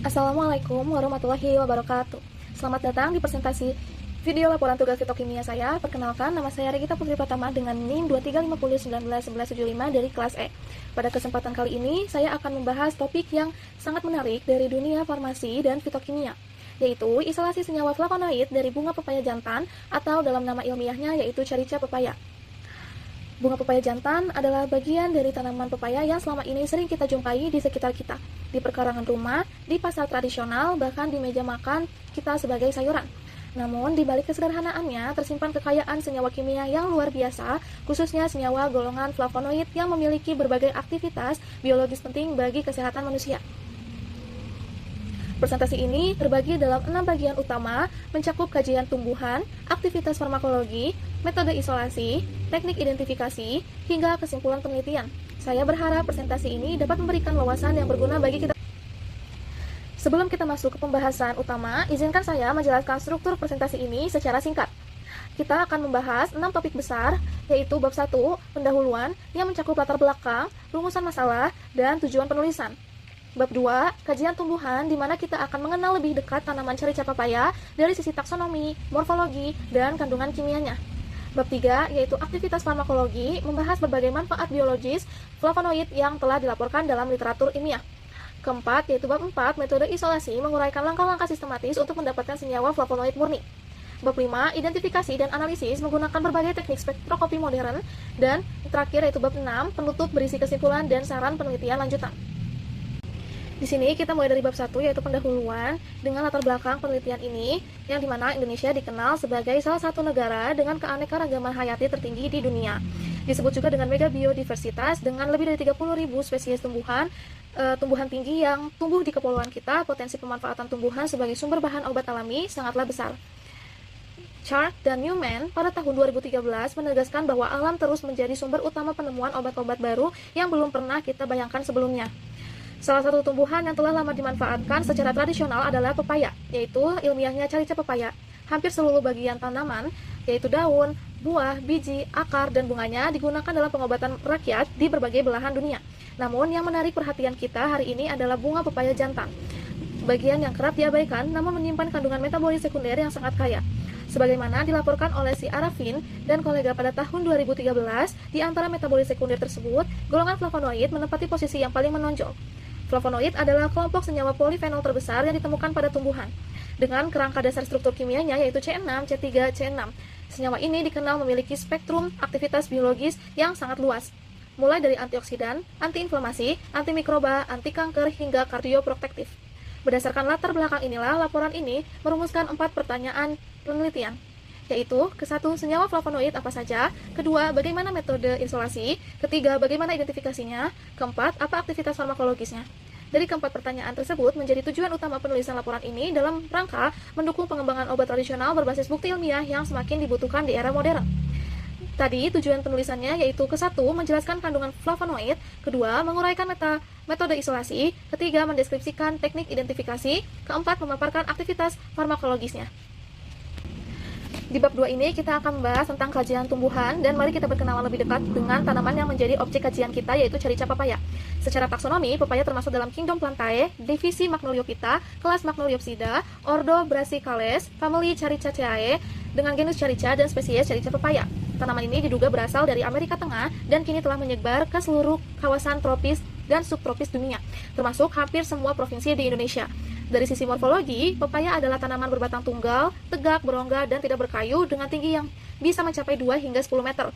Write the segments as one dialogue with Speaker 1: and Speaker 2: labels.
Speaker 1: Assalamualaikum warahmatullahi wabarakatuh. Selamat datang di presentasi video laporan tugas fitokimia saya. Perkenalkan, nama saya Regita Putri Pratama dengan NIM 2350191175 dari kelas E. Pada kesempatan kali ini, saya akan membahas topik yang sangat menarik dari dunia farmasi dan fitokimia, yaitu isolasi senyawa flavonoid dari bunga pepaya jantan atau dalam nama ilmiahnya yaitu Carica pepaya. Bunga pepaya jantan adalah bagian dari tanaman pepaya yang selama ini sering kita jumpai di sekitar kita, di perkarangan rumah, di pasar tradisional, bahkan di meja makan kita sebagai sayuran. Namun, di balik kesederhanaannya tersimpan kekayaan senyawa kimia yang luar biasa, khususnya senyawa golongan flavonoid yang memiliki berbagai aktivitas biologis penting bagi kesehatan manusia. Presentasi ini terbagi dalam 6 bagian utama, mencakup kajian tumbuhan, aktivitas farmakologi, metode isolasi, teknik identifikasi, hingga kesimpulan penelitian. Saya berharap presentasi ini dapat memberikan wawasan yang berguna bagi kita. Sebelum kita masuk ke pembahasan utama, izinkan saya menjelaskan struktur presentasi ini secara singkat. Kita akan membahas 6 topik besar, yaitu bab 1, pendahuluan, yang mencakup latar belakang, rumusan masalah, dan tujuan penulisan. Bab 2, kajian tumbuhan, di mana kita akan mengenal lebih dekat tanaman Carica pepaya dari sisi taksonomi, morfologi, dan kandungan kimianya. Bab 3, yaitu aktivitas farmakologi, membahas berbagai manfaat biologis flavonoid yang telah dilaporkan dalam literatur ilmiah. Keempat, yaitu bab 4, metode isolasi, menguraikan langkah-langkah sistematis untuk mendapatkan senyawa flavonoid murni. Bab 5, identifikasi dan analisis menggunakan berbagai teknik spektroskopi modern. Dan terakhir, yaitu bab 6, penutup berisi kesimpulan dan saran penelitian lanjutan. Di sini kita mulai dari bab 1, yaitu pendahuluan, dengan latar belakang penelitian ini, yang dimana Indonesia dikenal sebagai salah satu negara dengan keanekaragaman hayati tertinggi di dunia. Disebut juga dengan mega biodiversitas, dengan lebih dari 30.000 spesies tumbuhan tinggi yang tumbuh di kepulauan kita. Potensi pemanfaatan tumbuhan sebagai sumber bahan obat alami sangatlah besar. Chark dan Newman pada tahun 2013 menegaskan bahwa alam terus menjadi sumber utama penemuan obat-obat baru yang belum pernah kita bayangkan sebelumnya. Salah satu tumbuhan yang telah lama dimanfaatkan secara tradisional adalah pepaya, yaitu ilmiahnya Carica pepaya. Hampir seluruh bagian tanaman, yaitu daun, buah, biji, akar, dan bunganya digunakan dalam pengobatan rakyat di berbagai belahan dunia. Namun, yang menarik perhatian kita hari ini adalah bunga pepaya jantan. Bagian yang kerap diabaikan, namun menyimpan kandungan metabolit sekunder yang sangat kaya. Sebagaimana dilaporkan oleh si Arafin dan kolega pada tahun 2013, di antara metabolit sekunder tersebut, golongan flavonoid menempati posisi yang paling menonjol. Flavonoid adalah kelompok senyawa polifenol terbesar yang ditemukan pada tumbuhan, dengan kerangka dasar struktur kimianya yaitu C6, C3, C6. Senyawa ini dikenal memiliki spektrum aktivitas biologis yang sangat luas, mulai dari antioksidan, antiinflamasi, antimikroba, anti kanker, hingga kardioprotektif. Berdasarkan latar belakang inilah, laporan ini merumuskan 4 pertanyaan penelitian, yaitu ke-1, senyawa flavonoid apa saja, kedua, bagaimana metode isolasi, ketiga, bagaimana identifikasinya, keempat, apa aktivitas farmakologisnya. Dari keempat pertanyaan tersebut menjadi tujuan utama penulisan laporan ini dalam rangka mendukung pengembangan obat tradisional berbasis bukti ilmiah yang semakin dibutuhkan di era modern. Tadi tujuan penulisannya yaitu ke-1, menjelaskan kandungan flavonoid, kedua, menguraikan metode isolasi, ketiga, mendeskripsikan teknik identifikasi, keempat, memaparkan aktivitas farmakologisnya. Di bab 2 ini kita akan membahas tentang kajian tumbuhan, dan mari kita berkenalan lebih dekat dengan tanaman yang menjadi objek kajian kita, yaitu Carica pepaya. Secara taksonomi, pepaya termasuk dalam kingdom Plantae, divisi Magnoliophyta, kelas Magnoliopsida, ordo Brassicales, family Caricaceae, dengan genus Carica dan spesies Carica pepaya. Tanaman ini diduga berasal dari Amerika Tengah dan kini telah menyebar ke seluruh kawasan tropis dan subtropis dunia, termasuk hampir semua provinsi di Indonesia. Dari sisi morfologi, pepaya adalah tanaman berbatang tunggal, tegak, berongga, dan tidak berkayu dengan tinggi yang bisa mencapai 2 hingga 10 meter.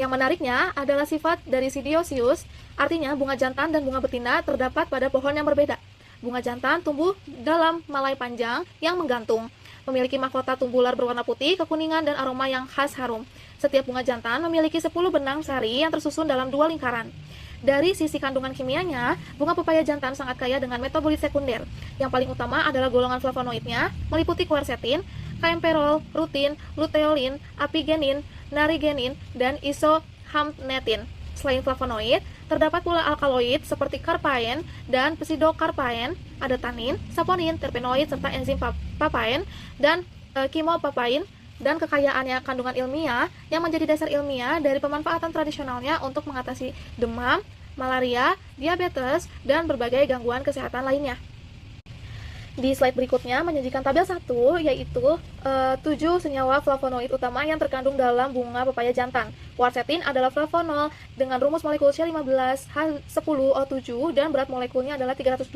Speaker 1: Yang menariknya adalah sifat dari si dioecious, artinya bunga jantan dan bunga betina terdapat pada pohon yang berbeda. Bunga jantan tumbuh dalam malai panjang yang menggantung, memiliki mahkota tumbular berwarna putih, kekuningan, dan aroma yang khas harum. Setiap bunga jantan memiliki 10 benang sari yang tersusun dalam 2 lingkaran. Dari sisi kandungan kimianya, bunga pepaya jantan sangat kaya dengan metabolit sekunder. Yang paling utama adalah golongan flavonoidnya, meliputi quercetin, kaempferol, rutin, luteolin, apigenin, narigenin, dan isohamnetin. Selain flavonoid, terdapat pula alkaloid seperti carpain dan pseudocarpain, ada tanin, saponin, terpenoid, serta enzim papain dan chimopapain. Dan kekayaannya kandungan ilmiah yang menjadi dasar ilmiah dari pemanfaatan tradisionalnya untuk mengatasi demam, malaria, diabetes, dan berbagai gangguan kesehatan lainnya. Di slide berikutnya menyajikan tabel 1, yaitu 7 senyawa flavonoid utama yang terkandung dalam bunga pepaya jantan. Quercetin adalah flavonol dengan rumus molekul C15H10O7 dan berat molekulnya adalah 302,24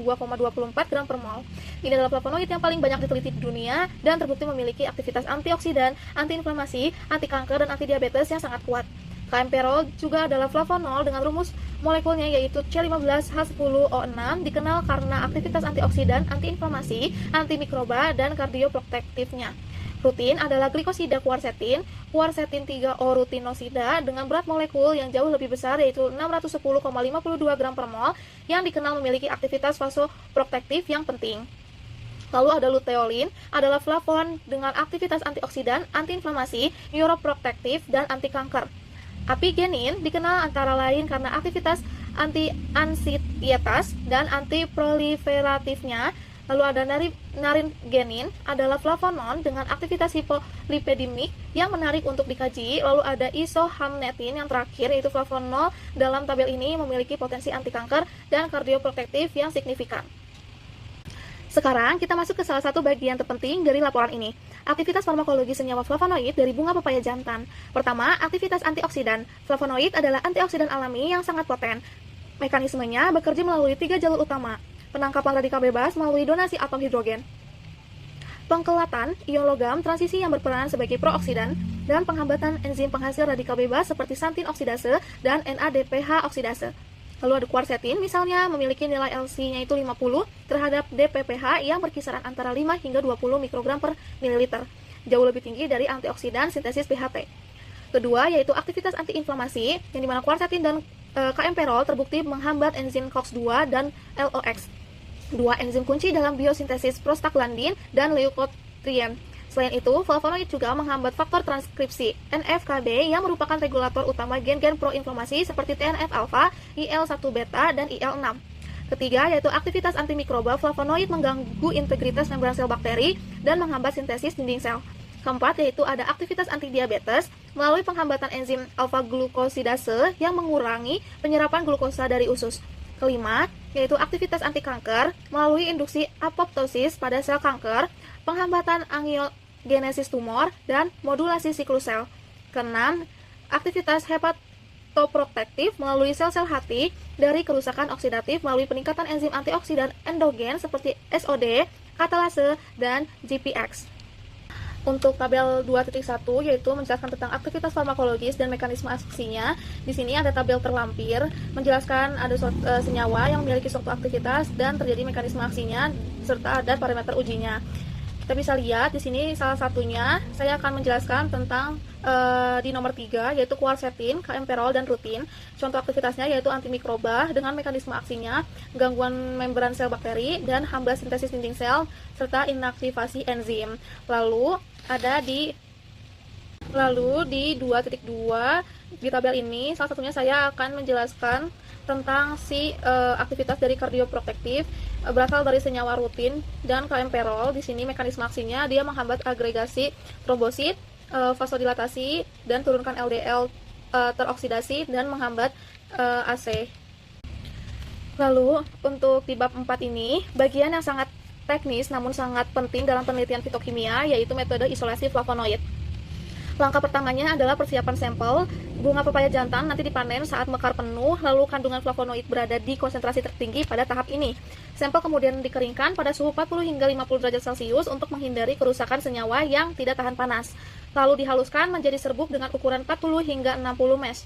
Speaker 1: gram per mol. Ini adalah flavonoid yang paling banyak diteliti di dunia dan terbukti memiliki aktivitas antioksidan, antiinflamasi, anti kanker, dan anti diabetes yang sangat kuat. Caemperol juga adalah flavonol dengan rumus molekulnya yaitu C15H10O6, dikenal karena aktivitas antioksidan, antiinflamasi, antimikroba, dan kardioprotektifnya. Rutin adalah glikosida quercetin 3O rutinosida dengan berat molekul yang jauh lebih besar yaitu 610,52 gram per mol yang dikenal memiliki aktivitas vasoprotektif yang penting. Lalu ada luteolin, adalah flavon dengan aktivitas antioksidan, antiinflamasi, neuroprotektif, dan anti kanker. Apigenin dikenal antara lain karena aktivitas anti-ansietas dan antiproliferatifnya. Lalu ada naringenin, adalah flavonon dengan aktivitas hipolipidemik yang menarik untuk dikaji. Lalu ada isohamnetin yang terakhir, yaitu flavonol dalam tabel ini memiliki potensi anti kanker dan kardioprotektif yang signifikan. Sekarang kita masuk ke salah satu bagian terpenting dari laporan ini, aktivitas farmakologi senyawa flavonoid dari bunga pepaya jantan. Pertama, aktivitas antioksidan. Flavonoid adalah antioksidan alami yang sangat poten. Mekanismenya bekerja melalui 3 jalur utama. Penangkapan radikal bebas melalui donasi atom hidrogen, pengkelatan ion logam transisi yang berperan sebagai prooksidan, dan penghambatan enzim penghasil radikal bebas seperti xantin oksidase dan NADPH oksidase. Lalu ada quercetin, misalnya memiliki nilai LC-nya itu 50 terhadap DPPH yang berkisaran antara 5 hingga 20 mikrogram per mililiter. Jauh lebih tinggi dari antioksidan sintesis PHT. Kedua, yaitu aktivitas antiinflamasi, yang dimana quercetin dan caemperol terbukti menghambat enzim COX-2 dan LOX. Dua enzim kunci dalam biosintesis prostaglandin dan leukotriene. Selain itu, flavonoid juga menghambat faktor transkripsi NF-kB yang merupakan regulator utama gen-gen proinflamasi seperti TNF-alfa, IL-1 beta, dan IL-6. Ketiga, yaitu aktivitas antimikroba, flavonoid mengganggu integritas membran sel bakteri dan menghambat sintesis dinding sel. Keempat, yaitu ada aktivitas antidiabetes melalui penghambatan enzim alfa-glukosidase yang mengurangi penyerapan glukosa dari usus. Kelima, yaitu aktivitas anti-kanker melalui induksi apoptosis pada sel kanker, penghambatan angiogenesis tumor, dan modulasi siklus sel. Keenam, aktivitas hepatoprotektif melalui sel-sel hati dari kerusakan oksidatif melalui peningkatan enzim antioksidan endogen seperti SOD, katalase, dan GPX. Untuk tabel 2.1 yaitu menjelaskan tentang aktivitas farmakologis dan mekanisme aksinya. Di sini ada tabel terlampir menjelaskan ada senyawa yang memiliki suatu aktivitas dan terjadi mekanisme aksinya serta ada parameter ujinya. Kita bisa lihat di sini salah satunya saya akan menjelaskan tentang di nomor 3 yaitu quercetin, caemperol, dan rutin. Contoh aktivitasnya yaitu antimikroba dengan mekanisme aksinya gangguan membran sel bakteri dan hambas sintesis dinding sel serta inaktivasi enzim. Lalu di 2.2 di tabel ini salah satunya saya akan menjelaskan tentang aktivitas dari kardioprotektif berasal dari senyawa rutin dan caemperol. Di sini mekanisme aksinya dia menghambat agregasi trombosit, vasodilatasi, dan turunkan LDL teroksidasi dan menghambat AC. Lalu untuk di bab 4 ini bagian yang sangat teknis namun sangat penting dalam penelitian fitokimia yaitu metode isolasi flavonoid. Langkah pertamanya adalah persiapan sampel. Bunga pepaya jantan nanti dipanen saat mekar penuh, lalu kandungan flavonoid berada di konsentrasi tertinggi pada tahap ini. Sampel kemudian dikeringkan pada suhu 40 hingga 50 derajat Celcius untuk menghindari kerusakan senyawa yang tidak tahan panas. Lalu dihaluskan menjadi serbuk dengan ukuran 40 hingga 60 mesh.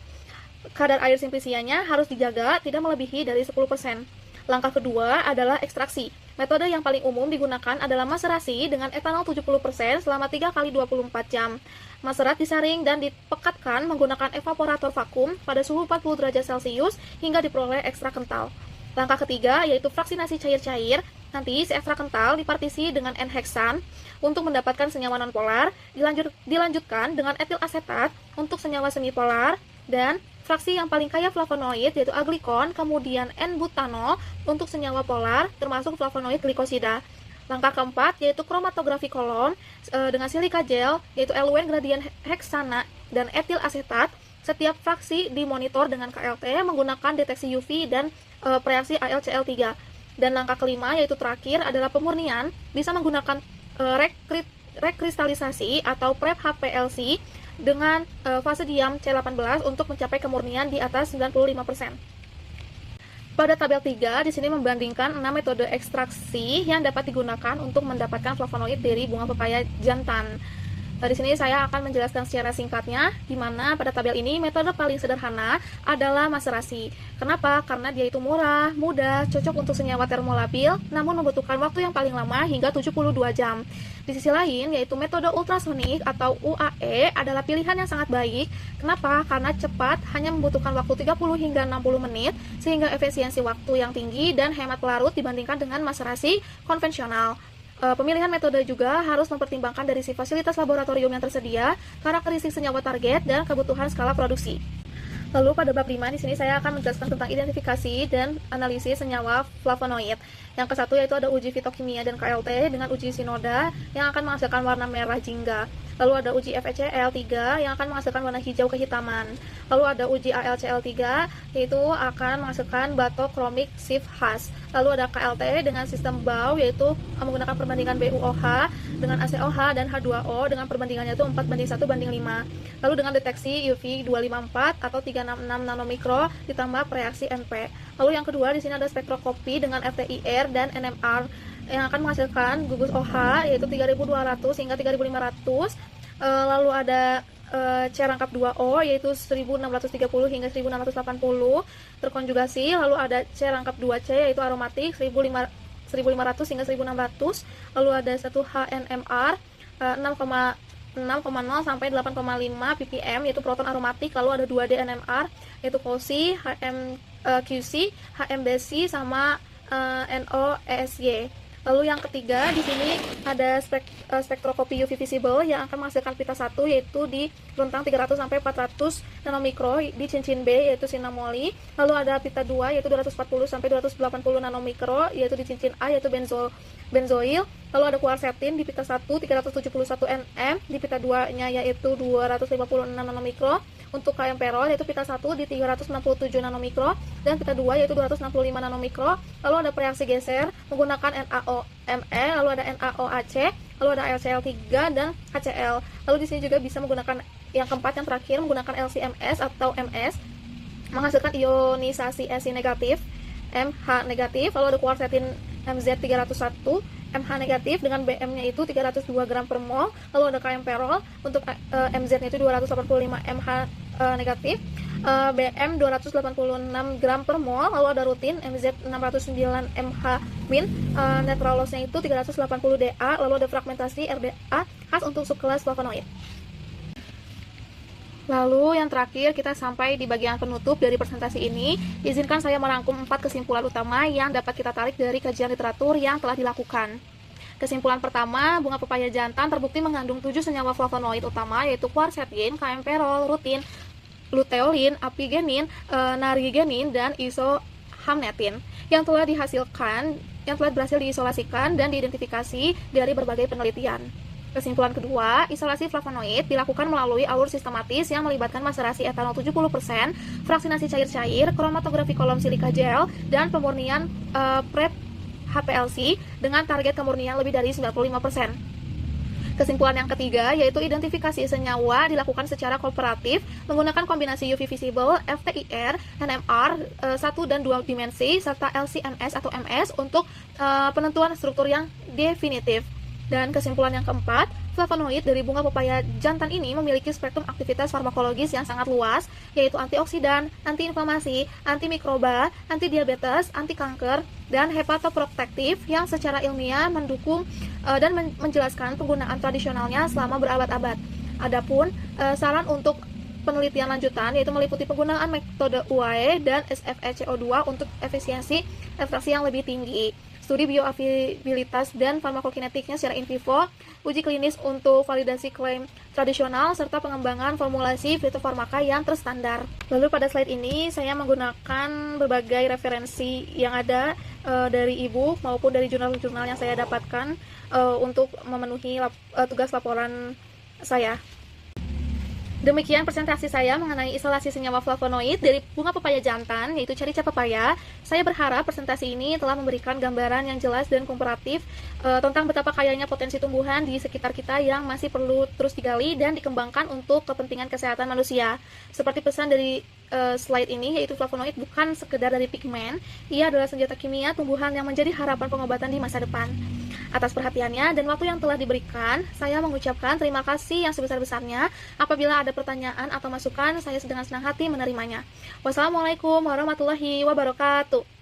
Speaker 1: Kadar air simplisianya harus dijaga tidak melebihi dari 10%. Langkah kedua adalah ekstraksi. Metode yang paling umum digunakan adalah maserasi dengan etanol 70% selama 3 kali 24 jam. Maserat disaring dan dipekatkan menggunakan evaporator vakum pada suhu 40 derajat Celcius hingga diperoleh ekstra kental. Langkah ketiga yaitu fraksinasi cair-cair. Nanti si ekstra kental dipartisi dengan N-heksan untuk mendapatkan senyawa nonpolar, dilanjutkan dengan etil asetat untuk senyawa semipolar, dan fraksi yang paling kaya flavonoid yaitu aglikon, kemudian N-butanol untuk senyawa polar termasuk flavonoid glikosida. Langkah keempat yaitu kromatografi kolon dengan silika gel yaitu LUN gradien heksana dan etil asetat. Setiap fraksi dimonitor dengan KLT menggunakan deteksi UV dan reaksi AlCl3. Dan langkah kelima, yaitu terakhir, adalah pemurnian bisa menggunakan rekristalisasi atau prep HPLC dengan fase diam C18 untuk mencapai kemurnian di atas 95%. Pada tabel 3, di sini membandingkan 6 metode ekstraksi yang dapat digunakan untuk mendapatkan flavonoid dari bunga pepaya jantan. Di sini saya akan menjelaskan secara singkatnya, di mana pada tabel ini metode paling sederhana adalah maserasi. Kenapa? Karena dia itu murah, mudah, cocok untuk senyawa termolabil, namun membutuhkan waktu yang paling lama hingga 72 jam. Di sisi lain, yaitu metode ultrasonik atau UAE adalah pilihan yang sangat baik. Kenapa? Karena cepat, hanya membutuhkan waktu 30 hingga 60 menit, sehingga efisiensi waktu yang tinggi dan hemat pelarut dibandingkan dengan maserasi konvensional. Pemilihan metode juga harus mempertimbangkan dari si fasilitas laboratorium yang tersedia, karakteristik senyawa target, dan kebutuhan skala produksi. Lalu pada bab 5 di sini saya akan menjelaskan tentang identifikasi dan analisis senyawa flavonoid. Yang ke-1 yaitu ada uji fitokimia dan KLT dengan uji sinoda yang akan menghasilkan warna merah jingga. Lalu ada uji FECL3 yang akan menghasilkan warna hijau kehitaman. Lalu ada uji ALCL3 yaitu akan menghasilkan batochromik shift khas. Lalu ada KLT dengan sistem BAW yaitu menggunakan perbandingan BuOH dengan ACOH dan H2O dengan perbandingannya itu 4:1:5. Lalu dengan deteksi UV 254 atau 366 nanomikro ditambah preaksi NP. Lalu yang kedua di sini ada spektroskopi dengan FTIR dan NMR yang akan menghasilkan gugus OH yaitu 3200 hingga 3500. Lalu ada C rangkap 2O yaitu 1630 hingga 1680 terkonjugasi. Lalu ada C rangkap 2C yaitu aromatik 1500 hingga 1600. Lalu ada satu HNMR 6,0 sampai 8,5 ppm yaitu proton aromatik. Lalu ada 2D NMR yaitu COSI, HMQC, HMBC sama NOESY. Lalu yang ketiga di sini ada spektroskopi UV visible yang akan menghasilkan pita 1 yaitu di rentang 300 sampai 400 nanomikro di cincin B yaitu sinemoli. Lalu ada pita 2 yaitu 240 sampai 280 nanomikro yaitu di cincin A yaitu benzoil. Lalu ada quercetin di pita 1 371 nm, di pita 2-nya yaitu 256 nanomikro. Untuk KM-perol yaitu pita 1 di 367 nanomikro dan pita 2 yaitu 265 nanomikro. Lalu ada reaksi geser menggunakan NaOMe, lalu ada NaOAC, lalu ada LCl3 dan HCl. Lalu di sini juga bisa menggunakan yang keempat yang terakhir menggunakan LCMS atau MS menghasilkan ionisasi Esi negatif, MH negatif. Lalu ada quercetin MZ301 MH negatif dengan BM-nya itu 302 gram per mol. Lalu ada KM-perol untuk MZ-nya itu 285 MH negatif, BM 286 gram per mol. Lalu ada rutin MZ 609 MH min, netralosnya itu 380 DA. Lalu ada fragmentasi RDA khas untuk subkelas flavonoid. Lalu yang terakhir kita sampai di bagian penutup dari presentasi ini. Izinkan saya merangkum 4 kesimpulan utama yang dapat kita tarik dari kajian literatur yang telah dilakukan. Kesimpulan pertama, bunga pepaya jantan terbukti mengandung 7 senyawa flavonoid utama yaitu quercetin, KM-perol, rutin, luteolin, apigenin, narigenin, dan isohamnetin yang telah berhasil diisolasikan dan diidentifikasi dari berbagai penelitian. Kesimpulan kedua, isolasi flavonoid dilakukan melalui alur sistematis yang melibatkan maserasi etanol 70%, fraksinasi cair-cair, kromatografi kolom silika gel, dan pemurnian prep HPLC dengan target kemurnian lebih dari 95%. Kesimpulan yang ketiga, yaitu identifikasi senyawa dilakukan secara kooperatif menggunakan kombinasi UV visible, FTIR, NMR 1 dan 2 dimensi, serta LCMS atau MS untuk penentuan struktur yang definitif. Dan kesimpulan yang keempat, flavonoid dari bunga pepaya jantan ini memiliki spektrum aktivitas farmakologis yang sangat luas, yaitu antioksidan, antiinflamasi, antimikroba, antidiabetes, anti kanker, dan hepatoprotektif yang secara ilmiah mendukung dan menjelaskan penggunaan tradisionalnya selama berabad-abad. Adapun saran untuk penelitian lanjutan yaitu meliputi penggunaan metode UAE dan SFECO2 untuk efisiensi ekstraksi yang lebih tinggi, studi bioavailabilitas dan farmakokinetiknya secara in vivo, uji klinis untuk validasi klaim tradisional, serta pengembangan formulasi fitofarmaka yang terstandar. Lalu pada slide ini saya menggunakan berbagai referensi yang ada dari e-book maupun dari jurnal-jurnal yang saya dapatkan untuk memenuhi tugas laporan saya. Demikian presentasi saya mengenai isolasi senyawa flavonoid dari bunga pepaya jantan, yaitu Carica pepaya. Saya berharap presentasi ini telah memberikan gambaran yang jelas dan komparatif tentang betapa kayanya potensi tumbuhan di sekitar kita yang masih perlu terus digali dan dikembangkan untuk kepentingan kesehatan manusia. Seperti pesan dari slide ini, yaitu flavonoid bukan sekedar dari pigmen, ia adalah senjata kimia tumbuhan yang menjadi harapan pengobatan di masa depan. Atas perhatiannya dan waktu yang telah diberikan, saya mengucapkan terima kasih yang sebesar-besarnya. Apabila ada pertanyaan atau masukan, saya dengan senang hati menerimanya. Wassalamualaikum warahmatullahi wabarakatuh.